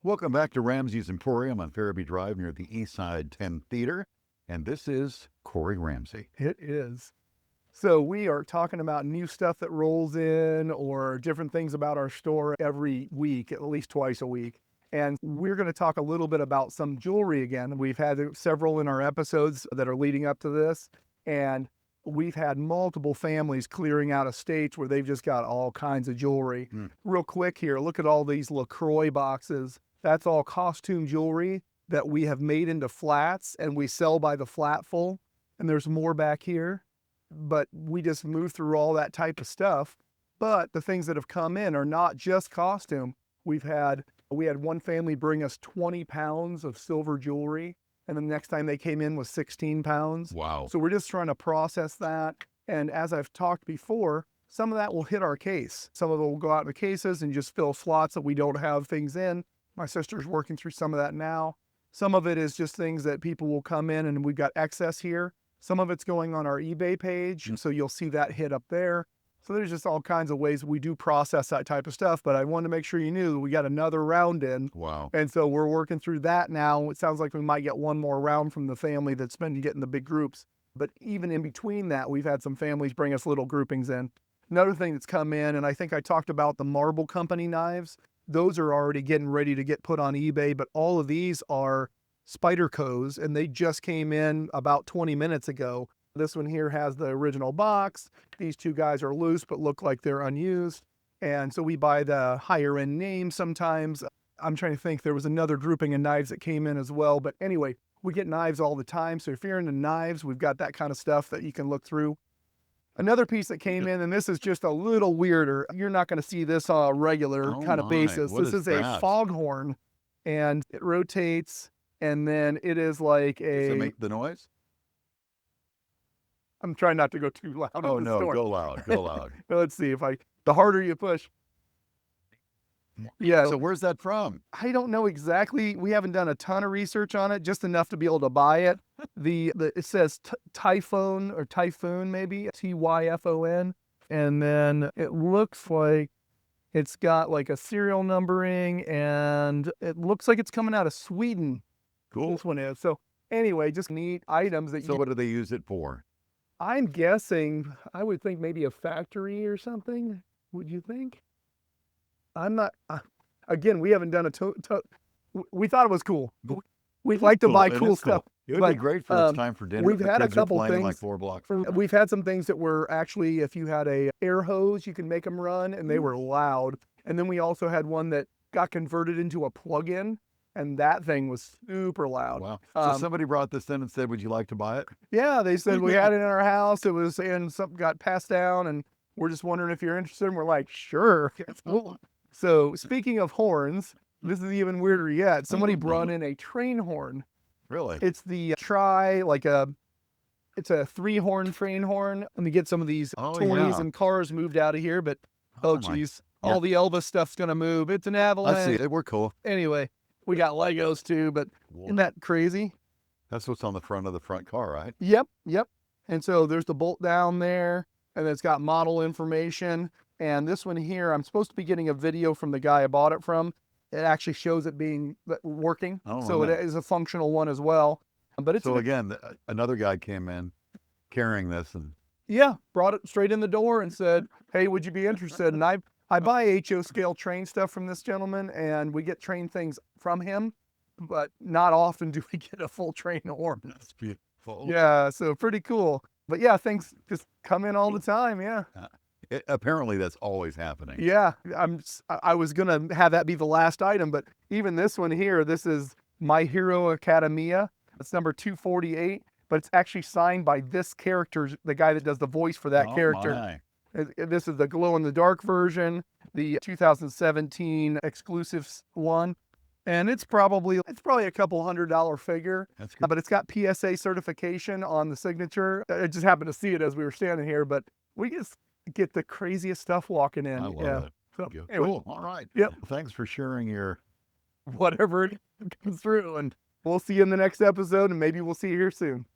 Welcome back to RamZ's Emporium on Farabee Drive near the Eastside 10 Theater. And this is Corey Ramsey. It is. So we are talking about new stuff that rolls in or different things about our store every week, at least twice a week. And we're going to talk a little bit about some jewelry again. We've had several in our episodes that are leading up to this. And we've had multiple families clearing out estates where they've just got all kinds of jewelry. Real quick here, look at all these LaCroix boxes. That's all costume jewelry that we have made into flats and we sell by the flatful. And there's more back here, but we just move through all that type of stuff. But the things that have come in are not just costume. We had one family bring us 20 pounds of silver jewelry, and the next time they came in was 16 pounds. Wow. So we're just trying to process that. And as I've talked before, some of that will hit our case. Some of it will go out in the cases and just fill slots that we don't have things in. My sister's working through some of that now. Some of it is just things that people will come in and we've got excess here. Some of it's going on our eBay page, so you'll see that hit up there. So there's just all kinds of ways we do process that type of stuff, but I wanted to make sure you knew we got another round in. Wow. And so we're working through that now. It sounds like we might get one more round from the family that's been getting the big groups. But even in between that, we've had some families bring us little groupings in. Another thing that's come in, and I think I talked about the Marble Company knives. Those are already getting ready to get put on eBay, but all of these are Spyderco's, and they just came in about 20 minutes ago. This one here has the original box. These two guys are loose, but look like they're unused. And so we buy the higher end names sometimes. I'm trying to think, there was another grouping of knives that came in as well. But anyway, we get knives all the time. So if you're into knives, we've got that kind of stuff that you can look through. Another piece that came in, and this is just a little weirder. You're not going to see this on a regular kind of basis. This is a foghorn, and it rotates, and then it is like a... Does it make the noise? I'm trying not to go too loud. Oh, no, go loud, go loud. Let's see if the harder you push. Yeah. So where's that from? I don't know exactly. We haven't done a ton of research on it, just enough to be able to buy it. It says Typhoon or Typhoon maybe, Typhon. And then it looks like it's got like a serial numbering and it looks like it's coming out of Sweden. Cool. This one is. So anyway, just neat items that So what do they use it for? I'm guessing, I would think maybe a factory or something. Would you think? I'm not, again, we haven't done we thought it was cool. We like to buy cool stuff. It would be great for it's time for dinner. We've had a couple things. Like 4 blocks. We've had some things that were actually, if you had a air hose, you can make them run, and they were loud. And then we also had one that got converted into a plug-in, and that thing was super loud. Wow. So somebody brought this in and said, would you like to buy it? Yeah, they said we had it in our house. It was, and something got passed down, and we're just wondering if you're interested. And we're like, sure. So speaking of horns, this is even weirder yet. Somebody brought in a train horn. Really? It's the it's a 3-horn train horn. Let me get some of these toys and cars moved out of here, but geez, all the Elvis stuff's gonna move. It's an avalanche. I see it. We're cool. Anyway, we got Legos too, but isn't that crazy? That's what's on the front of the front car, right? Yep. And so there's the bolt down there, and it's got model information. And this one here, I'm supposed to be getting a video from the guy I bought it from. It actually shows it being working. So it is a functional one as well. But it's again, another guy came in carrying this and brought it straight in the door and said, hey, would you be interested? And I buy HO scale train stuff from this gentleman, and we get train things from him, but not often do we get a full train horn. That's beautiful. Yeah, so pretty cool. But yeah, things just come in all the time. Yeah. Apparently that's always happening. Yeah, I was gonna have that be the last item, but even this one here, this is My Hero Academia. It's number 248, but it's actually signed by this character, the guy that does the voice for that character. This is the glow-in-the-dark version, the 2017 exclusive one, and it's probably a couple $100 figure. That's good. But it's got PSA certification on the signature. I just happened to see it as we were standing here, but we just get the craziest stuff walking in. I love it. So, anyway, cool. All right. Yep. Thanks for sharing your whatever it comes through, and we'll see you in the next episode, and maybe we'll see you here soon.